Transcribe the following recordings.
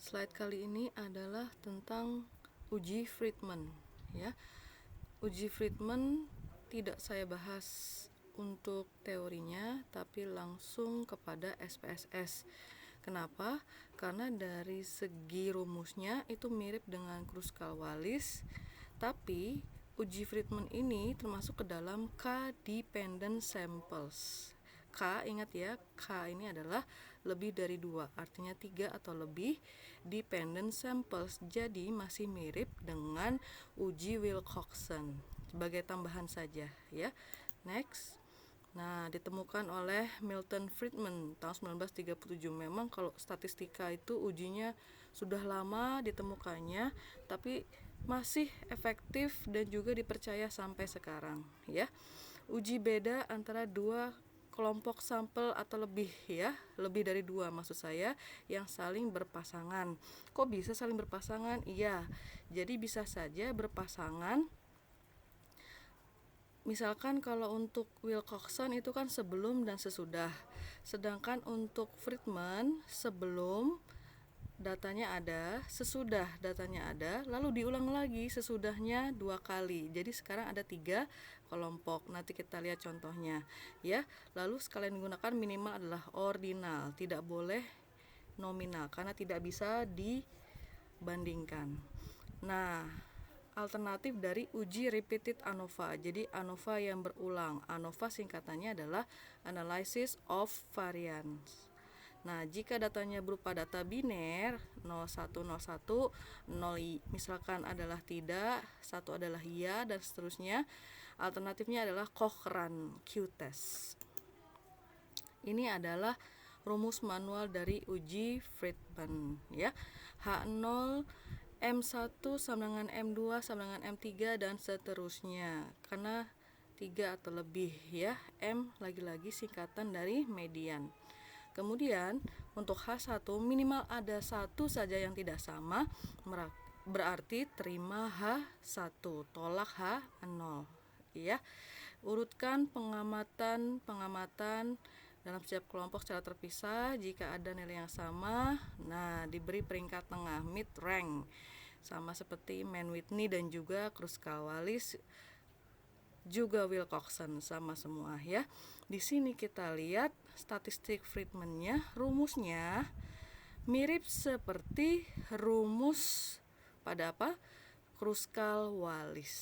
Slide kali ini adalah tentang uji Friedman, ya. Uji Friedman tidak saya bahas untuk teorinya, tapi langsung kepada SPSS. Kenapa? Karena dari segi rumusnya itu mirip dengan Kruskal-Wallis, tapi uji Friedman ini termasuk ke dalam K-dependent samples. K, ingat ya, K ini adalah lebih dari 2, artinya 3 atau lebih dependent samples. Jadi masih mirip dengan uji Wilcoxon. Sebagai tambahan saja ya. Next. Nah, ditemukan oleh Milton Friedman tahun 1937. Memang kalau statistika itu ujinya sudah lama ditemukannya, tapi masih efektif dan juga dipercaya sampai sekarang ya. Uji beda antara dua kelompok sampel atau lebih ya, lebih dari 2 maksud saya, yang saling berpasangan. Kok bisa saling berpasangan? Iya, jadi bisa saja berpasangan. Misalkan kalau untuk Wilcoxon itu kan sebelum dan sesudah, sedangkan untuk Friedman sebelum datanya ada, sesudah datanya ada, lalu diulang lagi sesudahnya 2 kali. Jadi sekarang ada 3 kelompok. Nanti kita lihat contohnya ya. Lalu sekalian digunakan minimal adalah ordinal, tidak boleh nominal karena tidak bisa dibandingkan. Nah, alternatif dari uji repeated ANOVA. Jadi ANOVA yang berulang. ANOVA singkatannya adalah analysis of variance. Nah, jika datanya berupa data biner 0101, 0 misalkan adalah tidak, 1 adalah iya, dan seterusnya, alternatifnya adalah Cochrane Q-test. Ini adalah rumus manual dari uji Friedman ya. H0 M1 sama dengan M2 sama dengan M3 dan seterusnya. Karena 3 atau lebih ya. M lagi-lagi singkatan dari median. Kemudian untuk H1 minimal ada 1 saja yang tidak sama, berarti terima H1, tolak H0 ya. Urutkan pengamatan dalam setiap kelompok secara terpisah. Jika ada nilai yang sama, nah diberi peringkat tengah, mid rank, sama seperti Mann-Whitney dan juga Kruskal-Wallis, juga Wilcoxon, sama semua ya. Di sini kita lihat statistik Friedman-nya, rumusnya mirip seperti rumus pada apa? Kruskal-Wallis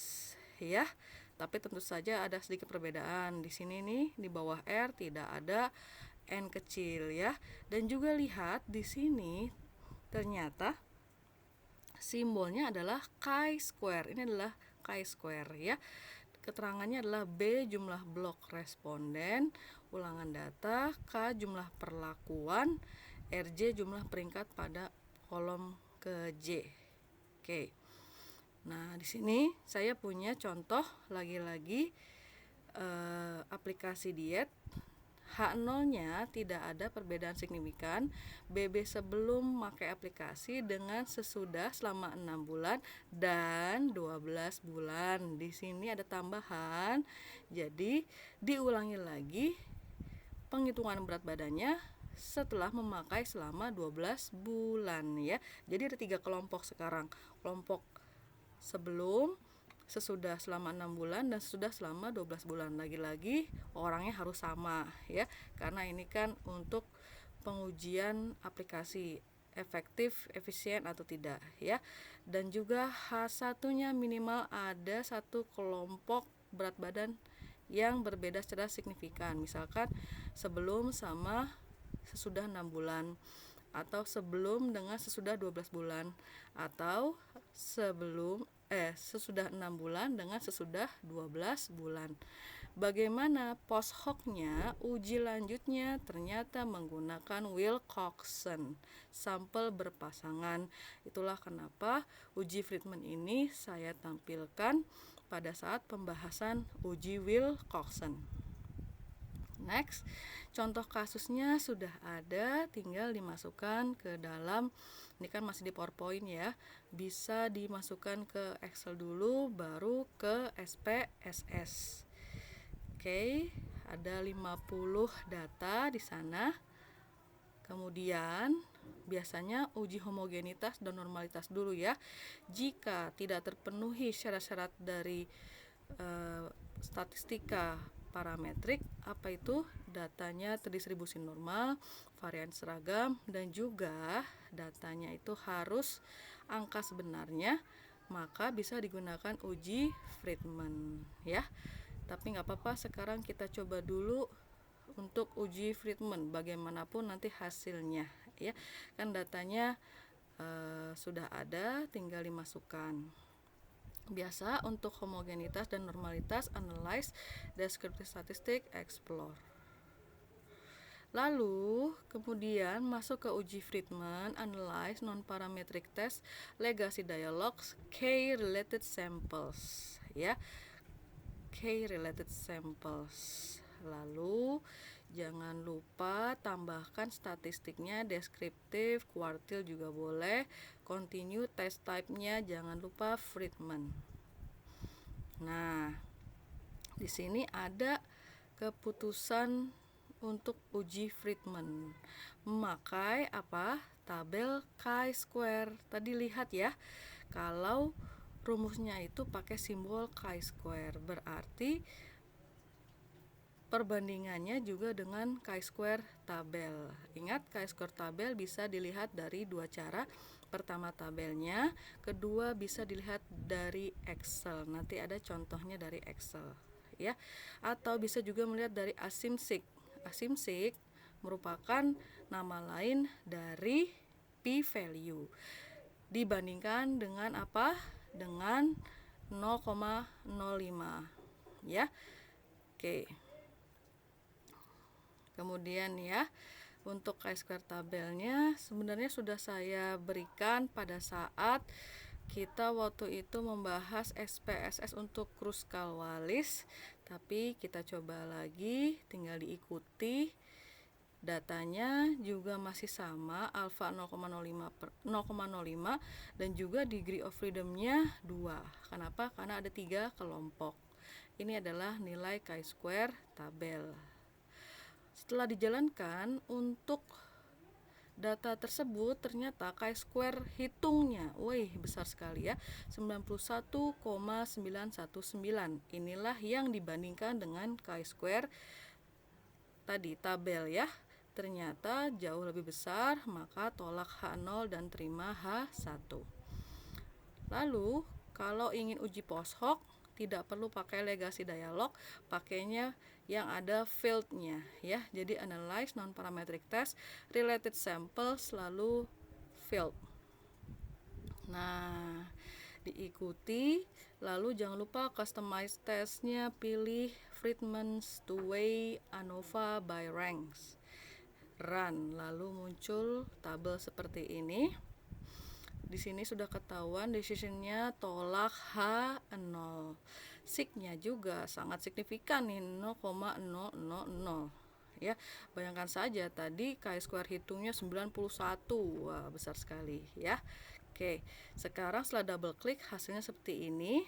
ya. Tapi tentu saja ada sedikit perbedaan. Di sini nih di bawah R tidak ada N kecil ya. Dan juga lihat di sini ternyata simbolnya adalah chi-square. Ini adalah chi-square ya. Keterangannya adalah B jumlah blok responden, ulangan data, K jumlah perlakuan, RJ jumlah peringkat pada kolom ke J. Oke. Nah, di sini saya punya contoh lagi-lagi aplikasi diet. H0-nya tidak ada perbedaan signifikan. BB sebelum memakai aplikasi dengan sesudah selama 6 bulan dan 12 bulan. Di sini ada tambahan. Jadi diulangi lagi penghitungan berat badannya setelah memakai selama 12 bulan ya. Jadi ada 3 kelompok sekarang. Kelompok sebelum, sesudah selama 6 bulan, dan sesudah selama 12 bulan. Lagi-lagi orangnya harus sama ya, karena ini kan untuk pengujian aplikasi efektif, efisien atau tidak ya. Dan juga H1-nya minimal ada 1 kelompok berat badan yang berbeda secara signifikan. Misalkan sebelum sama sesudah 6 bulan, atau sebelum dengan sesudah 12 bulan, atau sesudah 6 bulan dengan sesudah 12 bulan. Bagaimana post hoc-nya? Uji lanjutnya ternyata menggunakan Wilcoxon, sampel berpasangan. Itulah kenapa uji Friedman ini saya tampilkan pada saat pembahasan uji Wilcoxon. Next, contoh kasusnya sudah ada, tinggal dimasukkan ke dalam, ini kan masih di PowerPoint ya, bisa dimasukkan ke Excel dulu, baru ke SPSS. Oke, ada 50 data di sana. Kemudian biasanya uji homogenitas dan normalitas dulu ya. Jika tidak terpenuhi syarat-syarat dari statistika parametrik, apa itu datanya terdistribusi normal, varian seragam, dan juga datanya itu harus angka sebenarnya, maka bisa digunakan uji Friedman ya. Tapi nggak apa-apa, sekarang kita coba dulu untuk uji Friedman, bagaimanapun nanti hasilnya ya, kan datanya sudah ada, tinggal dimasukkan. Biasa untuk homogenitas dan normalitas, analyze, descriptive statistic, explore. Lalu kemudian masuk ke uji Friedman, analyze, non-parametric test, legacy dialogues, k-related samples ya, k-related samples. Lalu jangan lupa tambahkan statistiknya, deskriptif, kuartil juga boleh, continue, test type-nya jangan lupa Friedman. Nah, di sini ada keputusan untuk uji Friedman, memakai apa? Tabel chi-square. Tadi lihat ya, kalau rumusnya itu pakai simbol chi-square, berarti perbandingannya juga dengan chi-square tabel. Ingat, chi-square tabel bisa dilihat dari dua cara. Pertama tabelnya, kedua bisa dilihat dari Excel. Nanti ada contohnya dari Excel ya. Atau bisa juga melihat dari asimsik. Asimsik merupakan nama lain dari p-value. Dibandingkan dengan apa? Dengan 0,05 ya. Oke. Kemudian ya, untuk chi-square tabelnya sebenarnya sudah saya berikan pada saat kita waktu itu membahas SPSS untuk Kruskal-Wallis, tapi kita coba lagi, tinggal diikuti. Datanya juga masih sama, alfa 0,05 dan juga degree of freedom-nya 2. Kenapa? Karena ada 3 kelompok. Ini adalah nilai chi-square tabel. Setelah dijalankan, untuk data tersebut ternyata chi-square hitungnya, besar sekali ya, 91,919. Inilah yang dibandingkan dengan chi-square tadi tabel ya. Ternyata jauh lebih besar, maka tolak H0 dan terima H1. Lalu kalau ingin uji post hoc, tidak perlu pakai legacy dialog, pakainya yang ada field-nya ya. Jadi analyze, non-parametric test, related samples, lalu field. Nah, diikuti. Lalu jangan lupa customize testnya, pilih Friedman's two-way ANOVA by ranks, run, lalu muncul tabel seperti ini. Di sini sudah ketahuan decision-nya tolak H0. Sig-nya juga sangat signifikan nih, 0,000 ya. Bayangkan saja tadi chi-square hitungnya 91. Wah, besar sekali ya. Oke, sekarang setelah double klik hasilnya seperti ini.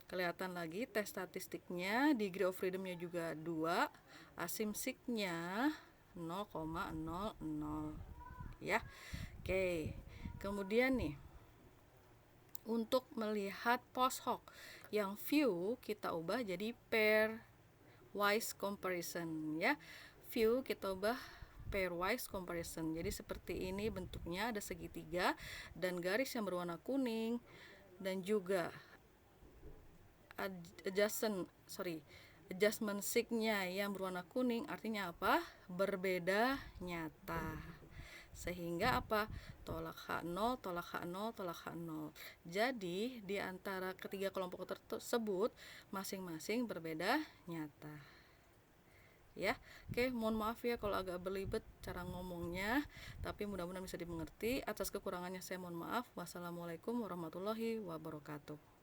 Kelihatan lagi tes statistiknya, degree of freedom-nya juga 2, asimsik-nya 0,00 ya. Oke. Kemudian nih, untuk melihat post hoc yang view kita ubah jadi pairwise comparison ya. View kita ubah pairwise comparison. Jadi seperti ini bentuknya, ada segitiga dan garis yang berwarna kuning, dan juga adjustment sig-nya yang berwarna kuning, artinya apa? Berbeda nyata. Sehingga apa? Tolak H0, tolak H0, tolak H0. Jadi di antara ketiga kelompok tersebut masing-masing berbeda nyata. Ya, oke, mohon maaf ya kalau agak berlibet cara ngomongnya, tapi mudah-mudahan bisa dimengerti. Atas kekurangannya saya mohon maaf. Wassalamualaikum warahmatullahi wabarakatuh.